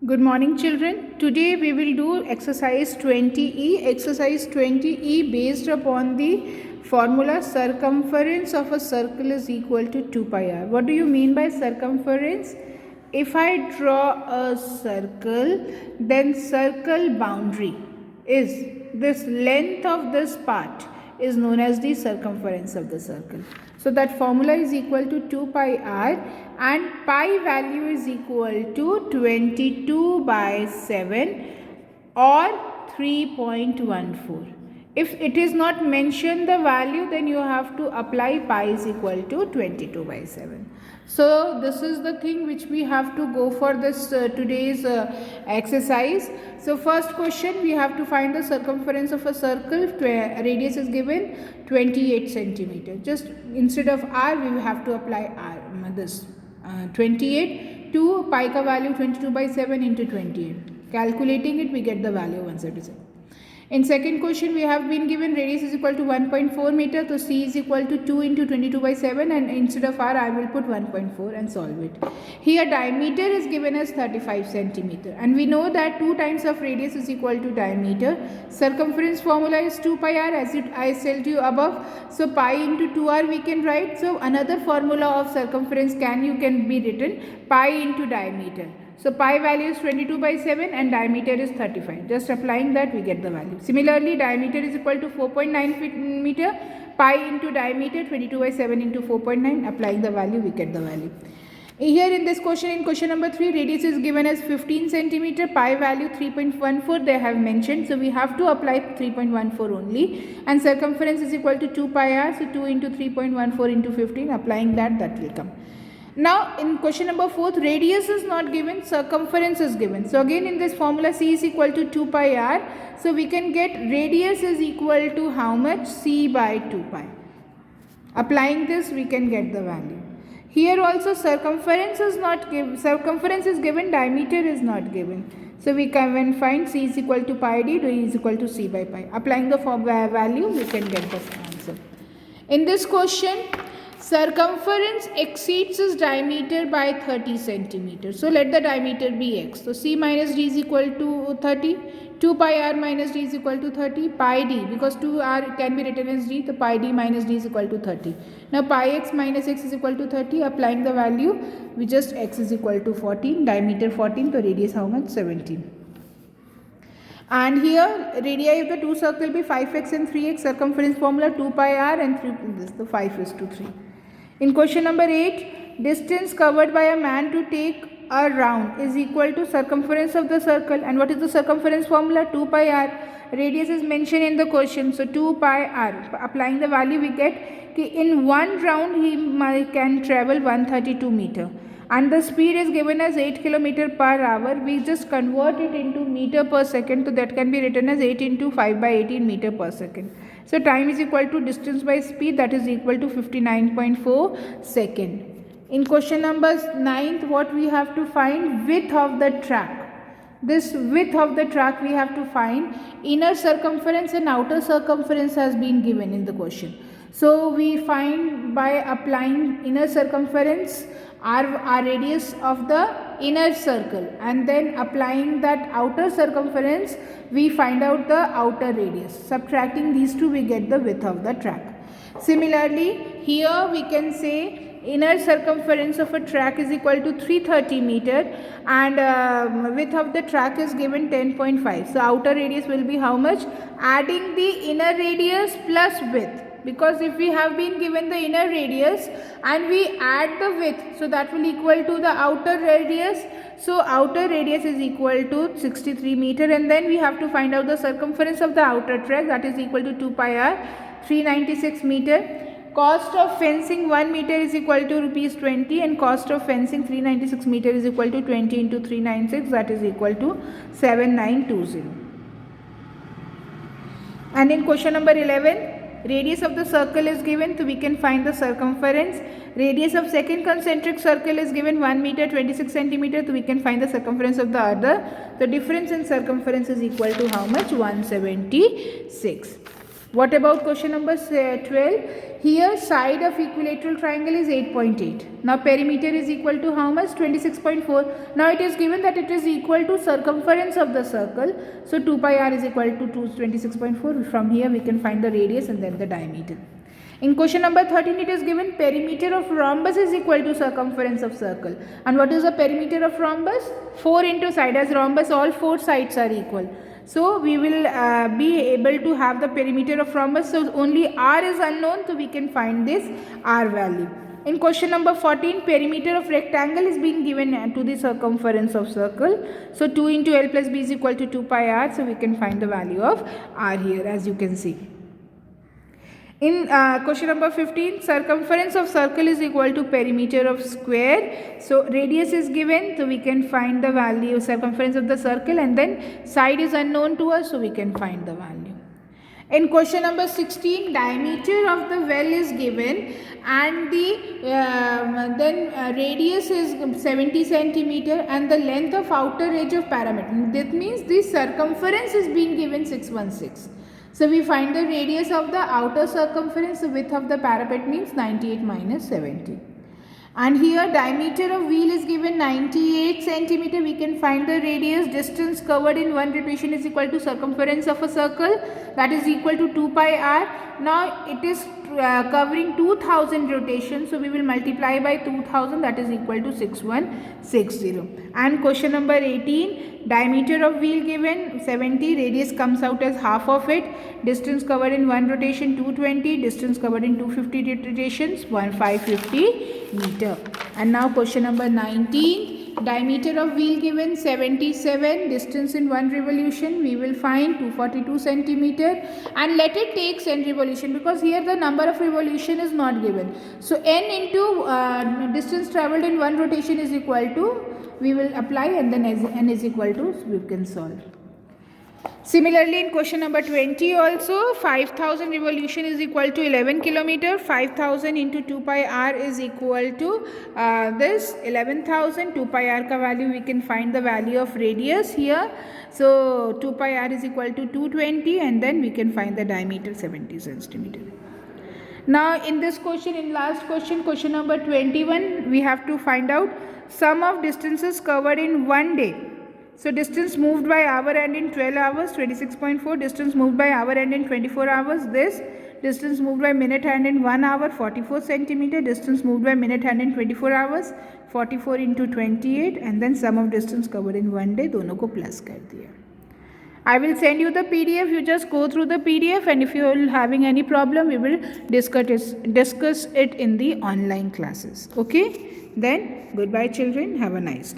Good morning, children. Today we will do exercise 20E. Exercise 20E based upon the formula circumference of a circle is equal to 2 pi r. What do you mean by circumference? If I draw a circle, then circle boundary is this length of this part is known as the circumference of the circle. So that formula is equal to 2 pi r and pi value is equal to 22 by 7 or 3.14. If it is not mentioned the value, then you have to apply pi is equal to 22 by 7. So this is the thing which we have to go for this today's exercise. So first question, we have to find the circumference of a circle. Radius is given 28 centimeter. Just instead of r, we have to apply r. This 28 to pi ka value 22 by 7 into 28. Calculating it, we get the value 137. In second question, we have been given radius is equal to 1.4 meter. So C is equal to 2 into 22 by 7 and instead of R, I will put 1.4 and solve it. Here diameter is given as 35 centimeter and we know that 2 times of radius is equal to diameter. Circumference formula is 2 pi r as I told you above. So pi into 2r we can write. So another formula of circumference can be written pi into diameter. So pi value is 22 by 7 and diameter is 35. Just applying that we get the value. Similarly, diameter is equal to 4.9 meter. Pi into diameter 22 by 7 into 4.9. Applying the value we get the value. Here in this question, in question number 3, radius is given as 15 centimeter. Pi value 3.14 they have mentioned. So we have to apply 3.14 only. And circumference is equal to 2 pi r. So 2 into 3.14 into 15. Applying that will come. Now in question number 4, radius is not given, circumference is given. So again in this formula C is equal to 2 pi r. So we can get radius is equal to how much? C by 2 pi. Applying this we can get the value. Here also circumference is not given, circumference is given, diameter is not given. So we can find C is equal to pi d, d is equal to C by pi. Applying the value we can get the answer. In this question, circumference exceeds its diameter by 30 centimeters. So let the diameter be x. So C minus d is equal to 30. 2 pi r minus d is equal to 30. Pi d, because 2r can be written as d, so pi d minus d is equal to 30. Now pi x minus x is equal to 30. Applying the value, we just x is equal to 14. Diameter 14, so radius how much? 17. And here radii of the two circle will be 5x and 3x. Circumference formula 2 pi r and 3 this, the 5 is to 3. In question number 8, distance covered by a man to take a round is equal to circumference of the circle. And what is the circumference formula? 2 pi r. Radius is mentioned in the question. So 2 pi r. Applying the value we get in one round he can travel 132 meter. And the speed is given as 8 km per hour. We just convert it into meter per second. So that can be written as 8 into 5 by 18 meter per second. So time is equal to distance by speed, that is equal to 59.4 second. In question number 9, what we have to find? Width of the track. This width of the track we have to find. Inner circumference and outer circumference has been given in the question. So we find by applying inner circumference our radius of the inner circle, and then applying that outer circumference we find out the outer radius. Subtracting these two we get the width of the track. Similarly, here we can say inner circumference of a track is equal to 330 meter and width of the track is given 10.5. So outer radius will be how much? Adding the inner radius plus width. Because if we have been given the inner radius and we add the width, so that will equal to the outer radius. So outer radius is equal to 63 meter and then we have to find out the circumference of the outer track, that is equal to 2 pi r, 396 meter. Cost of fencing 1 meter is equal to rupees 20 and cost of fencing 396 meter is equal to 20 into 396, that is equal to 7920. And in question number 11, radius of the circle is given, so we can find the circumference. Radius of second concentric circle is given 1 meter 26 centimeter, so we can find the circumference of the other. The difference in circumference is equal to how much? 176. What about question number 12? Here side of equilateral triangle is 8.8. Now perimeter is equal to how much? 26.4. Now it is given that it is equal to circumference of the circle. So 2 pi r is equal to 26.4. From here we can find the radius and then the diameter. In question number 13, it is given perimeter of rhombus is equal to circumference of circle. And what is the perimeter of rhombus? 4 into side. As rhombus, all 4 sides are equal. So we will be able to have the perimeter of rhombus. So only r is unknown. So we can find this r value. In question number 14, perimeter of rectangle is being given to the circumference of circle. So 2 into L plus B is equal to 2 pi r. So we can find the value of r here, as you can see. In question number 15, circumference of circle is equal to perimeter of square. So radius is given, so we can find the value of circumference of the circle, and then side is unknown to us, so we can find the value. In question number 16, diameter of the well is given, and the radius is 70 centimeter and the length of outer edge of parameter. That means the circumference is being given 616. So we find the radius of the outer circumference, the width of the parapet means 98 minus 70. And here diameter of wheel is given 98 centimeter. We can find the radius. Distance covered in one rotation is equal to circumference of a circle, that is equal to 2 pi r. Now it is covering 2000 rotations, so we will multiply by 2000, that is equal to 6160. And question number 18, diameter of wheel given 70, radius comes out as half of it. Distance covered in one rotation 220, distance covered in 250 rotations 550 meter. And now question number 19, diameter of wheel given 77, distance in one revolution we will find 242 centimeter, and let it take n revolution, because here the number of revolution is not given. So n into distance travelled in one rotation is equal to, we will apply, and then n is equal to, so we can solve. Similarly, in question number 20 also, 5000 revolution is equal to 11 kilometer. 5000 into 2 pi r is equal to this 11,000. 2 pi r ka value, we can find the value of radius here. So 2 pi r is equal to 220, and then we can find the diameter 70 centimeter. Now in this question, in last question, question number 21, we have to find out sum of distances covered in one day. So distance moved by hour and in 12 hours 26.4, distance moved by hour and in 24 hours this, distance moved by minute hand in 1 hour 44 centimeter, distance moved by minute hand in 24 hours 44 into 28, and then sum of distance covered in one day, दोनों को plus कर दिया. I will send you the PDF, you just go through the PDF, and if you are having any problem we will discuss it in the online classes. Okay, then goodbye children, have a nice day.